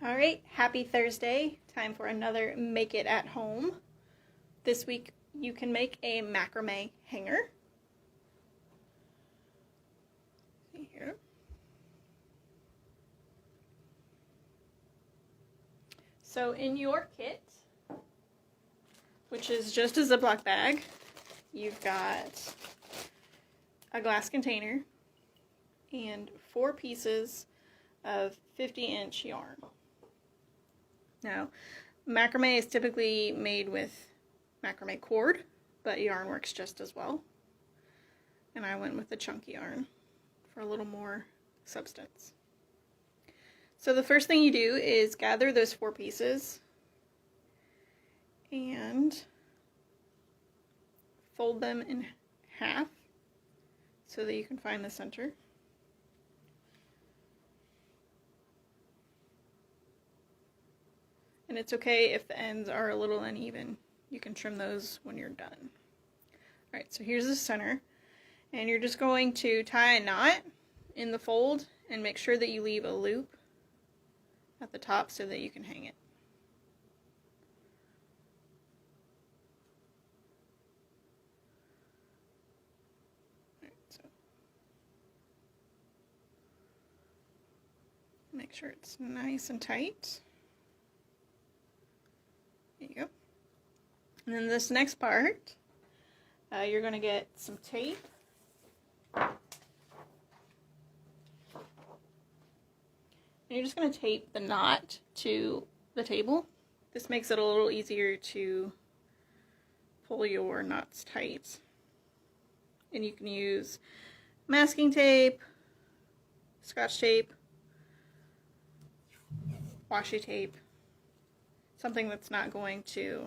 All right, happy Thursday. Time for another Make It at Home. This week you can make a macrame hanger. See here. So in your kit, which is just a Ziploc bag, you've got a glass container and 4 pieces of 50-inch yarn. Now, macrame is typically made with macrame cord, but yarn works just as well. And I went with the chunky yarn for a little more substance. So the first thing you do is gather those 4 pieces and fold them in half so that you can find the center. And it's okay if the ends are a little uneven. You can trim those when you're done. Alright, so here's the center. And you're just going to tie a knot in the fold and make sure that you leave a loop at the top so that you can hang it. Alright, so make sure it's nice and tight. There you go. And then this next part, you're going to get some tape. And you're just going to tape the knot to the table. This makes it a little easier to pull your knots tight. And you can use masking tape, Scotch tape, washi tape, something that's not going to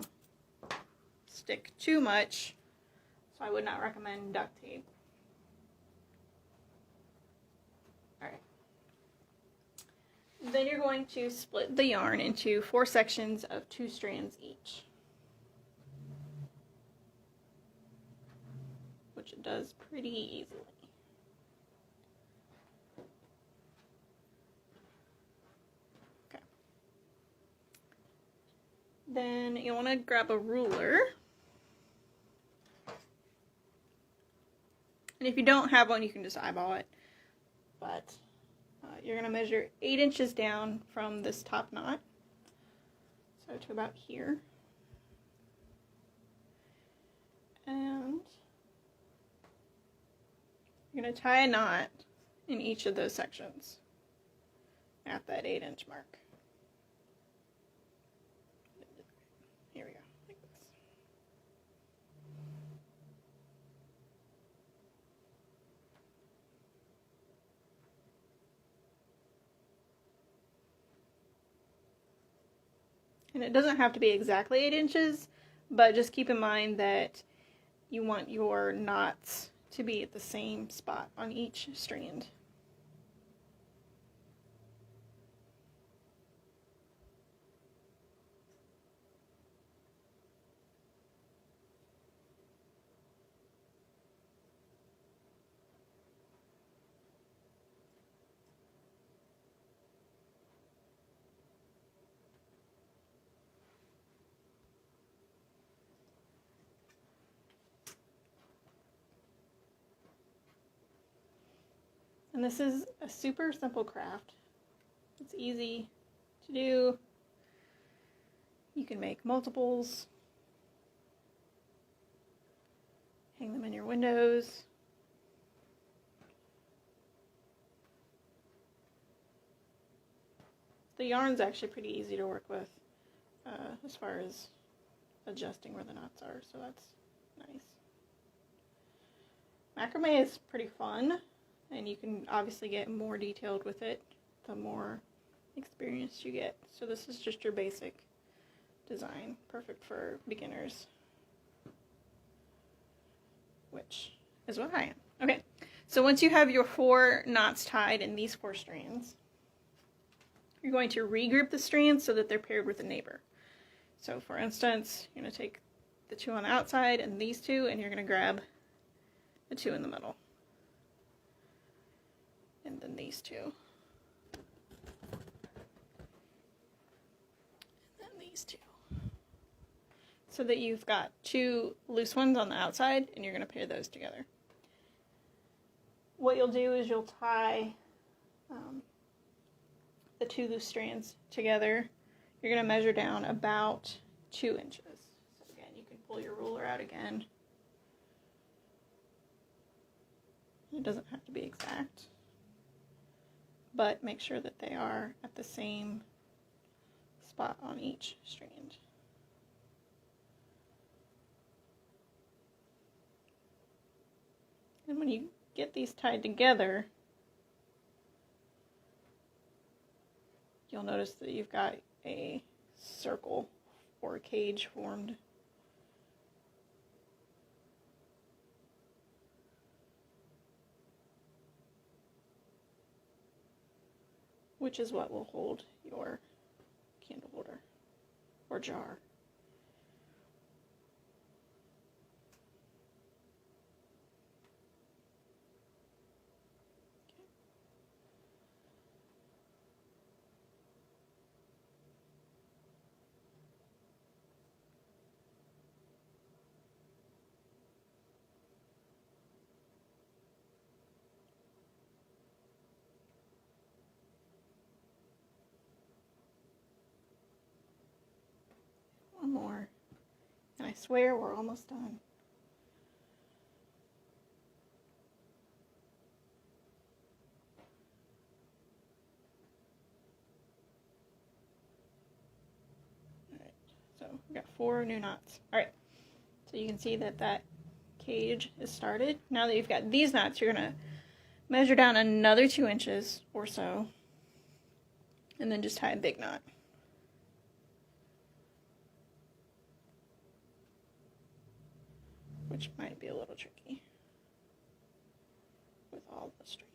stick too much, so I would not recommend duct tape. Alright. Then you're going to split the yarn into 4 sections of 2 strands each, which it does pretty easily. Then you want to grab a ruler, and if you don't have one you can just eyeball it, but you're going to measure 8 inches down from this top knot, so to about here, and you're going to tie a knot in each of those sections at that 8-inch mark. Here we go, like this. And it doesn't have to be exactly 8 inches, but just keep in mind that you want your knots to be at the same spot on each strand. And this is a super simple craft. It's easy to do. You can make multiples, hang them in your windows. The yarn's actually pretty easy to work with as far as adjusting where the knots are, so that's nice. Macrame is pretty fun, and you can obviously get more detailed with it the more experience you get. So this is just your basic design, perfect for beginners, which is what I am. Okay, so once you have your 4 knots tied in these 4 strands, you're going to regroup the strands so that they're paired with a neighbor. So for instance, you're going to take the 2 on the outside and these 2, and you're going to grab the 2 in the middle. And then these 2. these two. So that you've got two loose ones on the outside, and you're going to pair those together. What you'll do is you'll tie the two loose strands together. You're going to measure down about 2 inches. So again, you can pull your ruler out again. It doesn't have to be exact, but make sure that they are at the same spot on each strand. And when you get these tied together, you'll notice that you've got a circle or a cage formed. Which is what will hold your candle holder or jar. One more, and I swear we're almost done. Alright, so we got 4 new knots. Alright, so you can see that that cage is started. Now that you've got these knots, you're going to measure down another 2 inches or so, and then just tie a big knot. Which might be a little tricky with all the strands.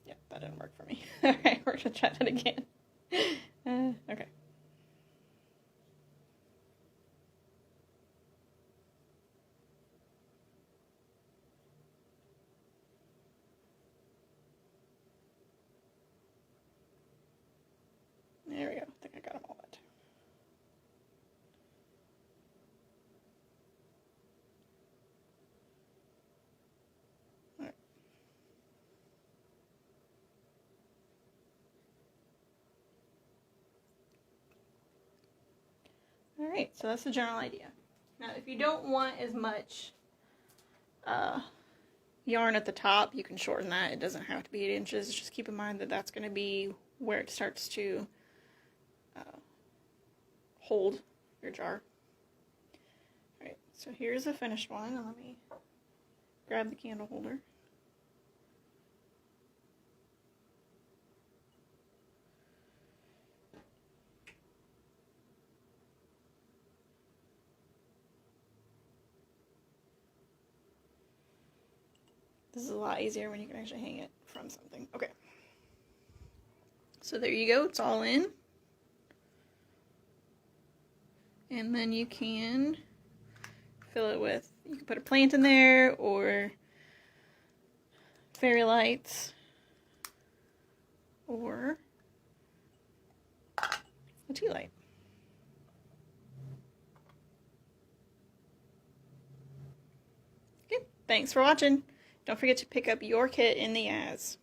Yeah, that didn't work for me. Alright, we're gonna try that again. Okay. There we go. I think I got them all that. Alright. Alright, so that's the general idea. Now, if you don't want as much yarn at the top, you can shorten that. It doesn't have to be 8 inches. Just keep in mind that that's going to be where it starts to hold your jar. Alright, so here's the finished one. Let me grab the candle holder. This is a lot easier when you can actually hang it from something. Okay. So there you go, it's all in. And then you can fill it with, you can put a plant in there or fairy lights or a tea light. Okay, thanks for watching. Don't forget to pick up your kit in the Az.